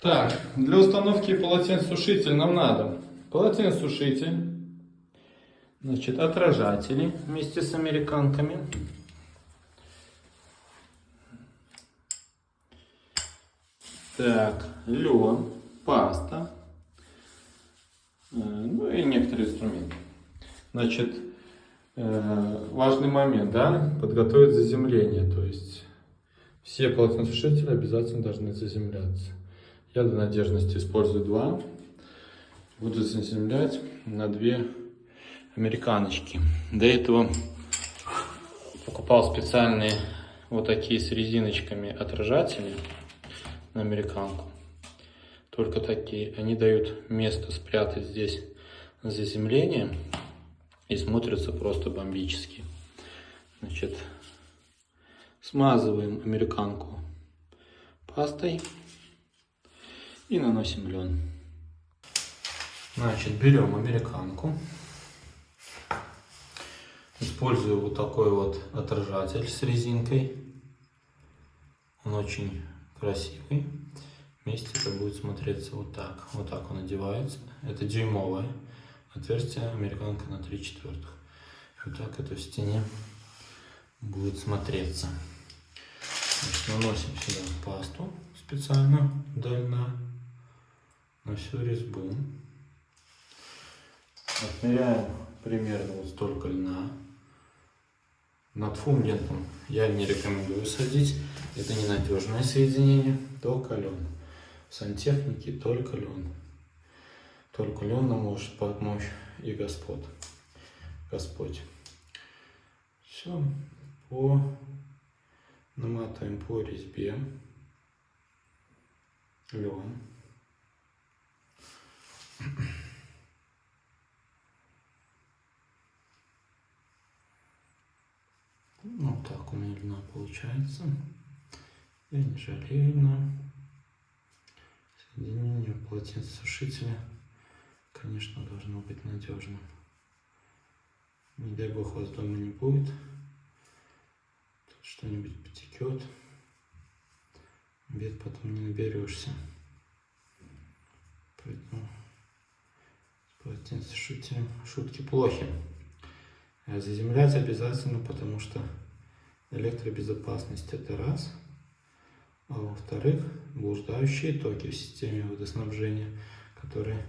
Так, для установки полотенцесушителя нам надо полотенцесушитель, значит, отражатели вместе с американками, так, лен, паста, ну и некоторые инструменты. Значит, важный момент, да, подготовить заземление, то есть все полотенцесушители обязательно должны заземляться. Я для надежности использую два. Буду заземлять на две американочки. До этого покупал специальные вот такие с резиночками отражатели на американку. Только такие. Они дают место спрятать здесь заземление и смотрятся просто бомбически. Значит, смазываем американку пастой и наносим лен. Значит, берем американку. Использую вот такой вот отражатель с резинкой. Он очень красивый. Вместе это будет смотреться вот так. Вот так он одевается. Это дюймовое отверстие, американка на 3/4. Вот так это в стене будет смотреться. Значит, наносим сюда пасту специально до льна на всю резьбу. Отмеряем примерно вот столько льна. Над фундентом я не рекомендую садить. Это ненадежное соединение. Только лен. В сантехнике только лен. Только лен нам может помочь и Господь. Все. Наматываем по резьбе лен. Вот так у меня льна получается. Я не жалею льна. Соединение полотенцесушителя, конечно, должно быть надежным. Не дай бог, у вас дома не будет. Тут что-нибудь потекет. Бед потом не наберешься. Поэтому с полотенцесушителем шутки плохи. Заземлять обязательно, потому что электробезопасность — это раз. А во-вторых, блуждающие токи в системе водоснабжения, которые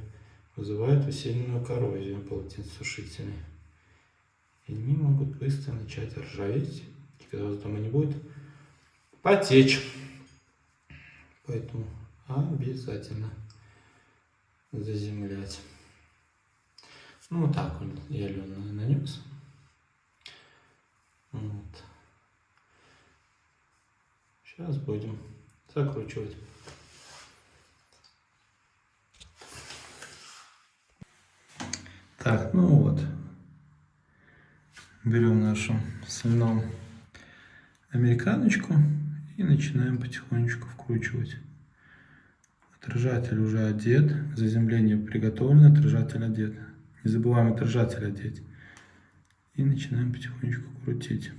вызывают усиленную коррозию полотенцесушителей. И они могут быстро начать ржаветь, и когда вас дома не будет, потечь. Поэтому обязательно заземлять. Ну вот так вот я лен нанес. Вот. Сейчас будем закручивать. Так, ну вот. Берем нашу с льном американочку и начинаем потихонечку вкручивать. Отражатель уже одет, заземление приготовлено, отражатель одет. Не забываем отражатель одеть. И начинаем потихонечку крутить.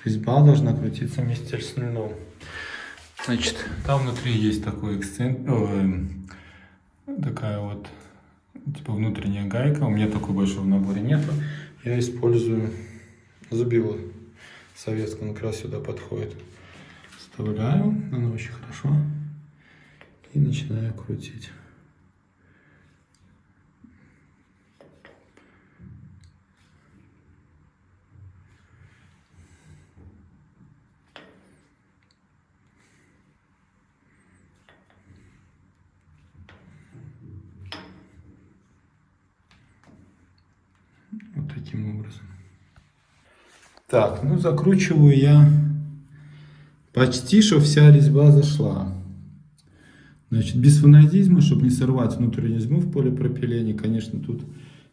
Резьба должна крутиться вместе с льном. Значит, там внутри есть такой такая вот типа внутренняя гайка. У меня такой большой в наборе нету. Я использую зубило советское, он как раз сюда подходит. Вставляю, она очень хорошо. И начинаю крутить. Вот таким образом. Так, ну закручиваю я почти, что вся резьба зашла. Значит, без фанатизма, чтобы не сорвать внутреннюю резьбу в полипропилене, конечно, тут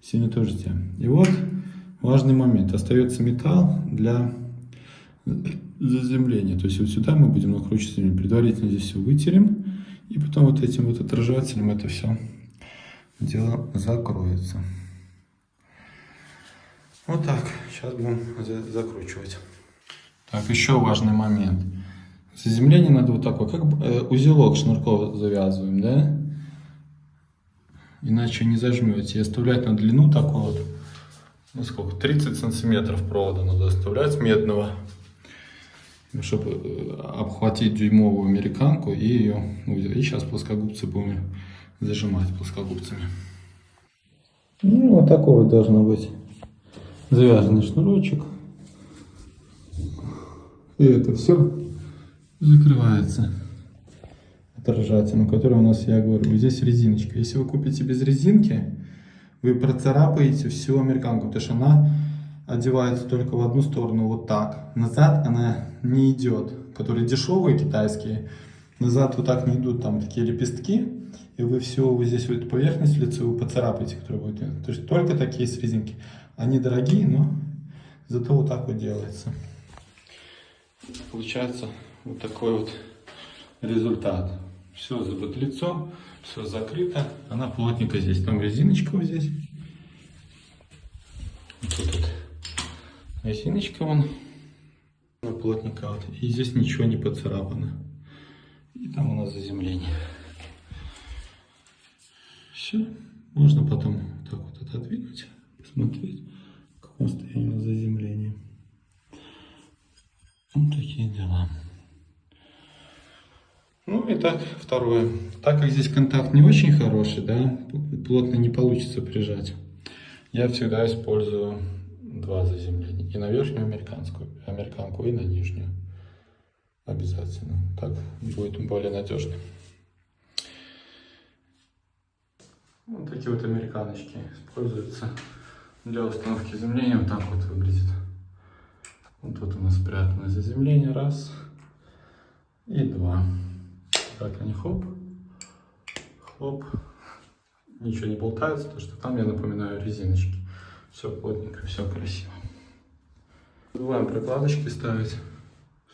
сильно тоже тем. И вот важный момент. Остается металл для заземления. То есть вот сюда мы будем накручивать. Предварительно здесь все вытерем. И потом вот этим вот отражателем это все дело закроется. Вот так. Сейчас будем закручивать. Так, еще важный момент. Заземление надо вот такое, как узелок шнурков завязываем, да? Иначе не зажмете. И оставлять на длину такую вот, ну сколько, 30 сантиметров провода надо оставлять медного, чтобы обхватить дюймовую американку и ее узел. И сейчас плоскогубцы будем зажимать плоскогубцами. Ну, вот такой вот должно быть завязанный шнурочек. И это все закрывается отражателем, который у нас, я говорю, здесь резиночка. Если вы купите без резинки, вы процарапаете всю американку, потому что она одевается только в одну сторону, вот так. Назад она не идет. Которые дешевые китайские, назад вот так не идут, там такие лепестки, и вы все, вы здесь вот эту поверхность лицевую поцарапаете, которая будет. То есть только такие с резинки. Они дорогие, но зато вот так вот делается. Получается вот такой вот результат. Все забыто лицо, все закрыто. Она плотненько здесь. Там резиночка вот здесь. Тут вот резиночка вон. Она плотненько вот. И здесь ничего не поцарапано. И там у нас заземление. Все. Можно потом так вот отодвинуть, посмотреть, в каком состоянии у нас заземление. Вот такие дела. Ну и так, второе. Так как здесь контакт не очень хороший, да, плотно не получится прижать, я всегда использую два заземления. И на верхнюю американку, и на нижнюю. Обязательно. Так будет более надежно. Вот такие вот американочки используются для установки заземления. Вот так вот выглядит. Вот тут у нас спрятано заземление. Раз. И два. Так они хоп. Хлоп. Ничего не болтается, потому что там, я напоминаю, резиночки. Все плотненько, все красиво. Не забываем прокладочки ставить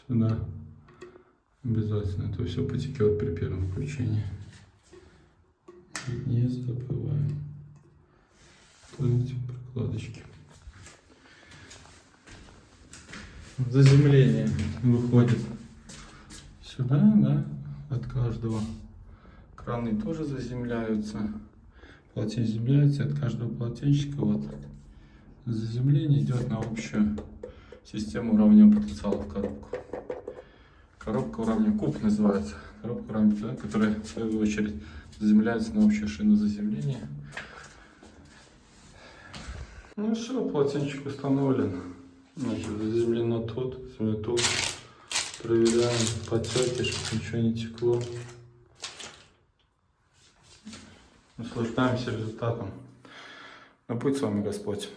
сюда. Обязательно. Это все потекет при первом включении. Не забываем ставить прокладочки. Заземление выходит сюда, да, от каждого. Краны тоже заземляются. Полотенце заземляется от каждого полотенчика. Вот заземление идет на общую систему уравнивания потенциала в коробку. Коробка уравнивания, куб называется. Коробка уравнивания, которая в свою очередь заземляется на общую шину заземления. Ну все, полотенчик установлен. Значит, заземлено тут, заземлено тут. Проверяем потеки, чтобы ничего не текло. Наслаждаемся результатом. Да будет с вами Господь.